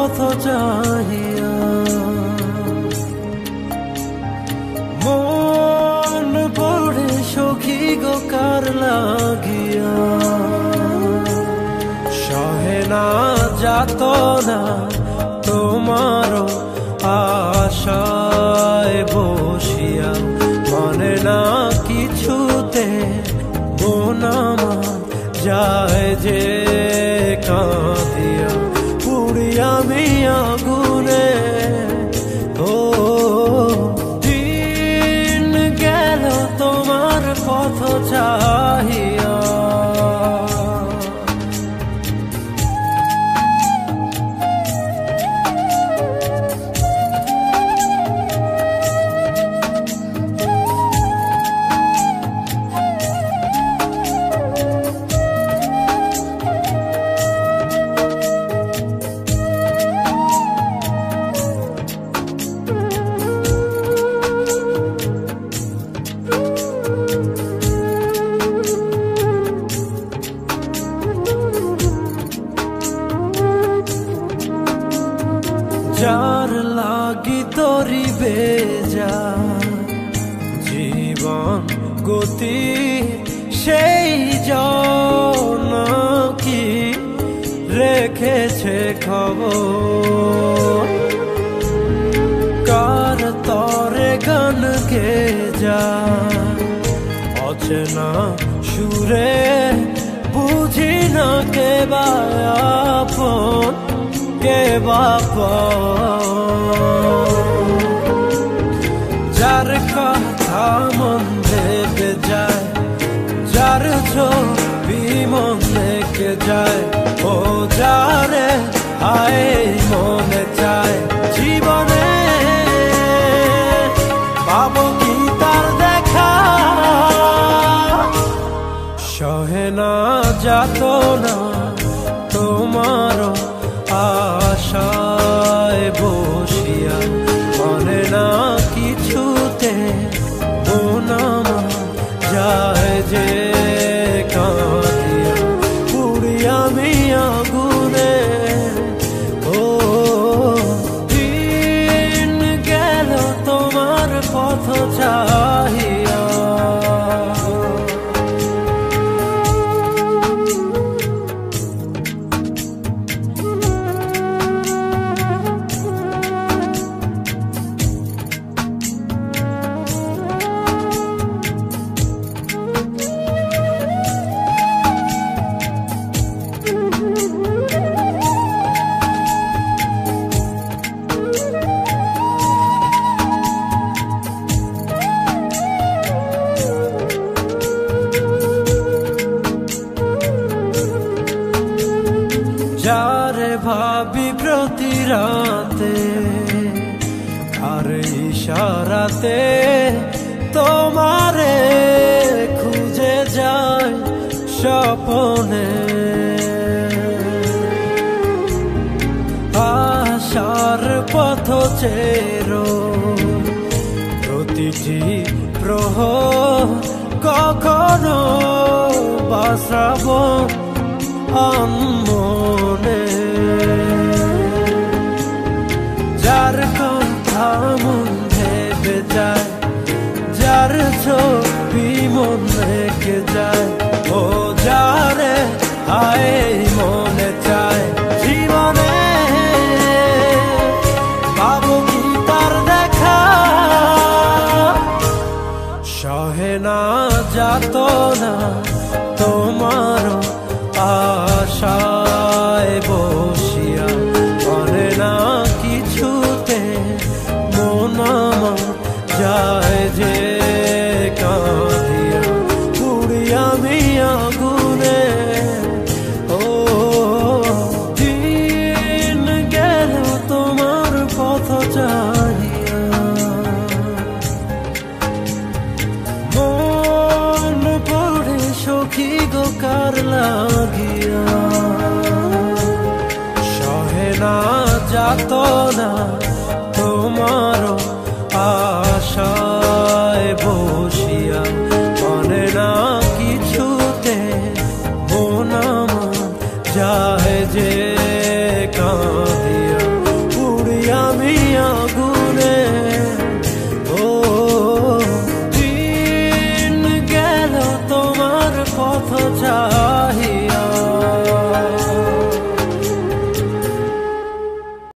পথ চাহিয়া। মন পড়ে সখী গো কার লাগিয়া, সহে না যাতনা তোমার আশায় বসিয়া। মানে না কিছুতে মন আমার যায় যে কাঁদিয়া। পুড়িয়া আমি আগুনে ও দিন গেল তোমার পথ চাহিয়া। যার লাগি তোরি বেজা জীবন গতি, সেই জন কি রেখেছে খবর। কার তরে গান গে যা অচেনা সুরে, বুঝি না কে বা আপন কে বাপন। যার কথা মন ভেবে যায়, যার ছবি মন দেখে যায়, ও যারে আয় মনে চায় জীবনে পাবো কি তার দেখা। সহে না যাতনা তোমার আশায় বসিয়া। মানে না কিছুতে মন আমার যায় যে কাঁদিয়া। পুড়িয়া আমি আগুনে ও দিন গেল তোমার পথ চাহিয়া। যারে ভাবি প্রতি রাতে, আর ইশারাতে তোমারে খুঁজে যায় স্বপনে। আশার পথ চেরো প্রতিটি প্রহর, কখনো বা শ্রাবণ মনে। যার কথা মন ভেবে যায়, যার ছবি মন রেখে যায়, ও যারে আয় মনে চায় জীবনে পাবো কি তার দেখা। সহে না যাতনা তোমার আশায় বসিয়া। মানে না কিছুতে মন আমার যায় যে কাঁদিয়া। পুড়িয়া আমি আগুনে ও দিন গেল তোমার পথ চাহিয়া। মন পড়ে সখী গো কার লাগিয়া, সহে না যাতনা তোমার আশায় বসিয়া। মানে না কিছুতে মন আমার যায় যে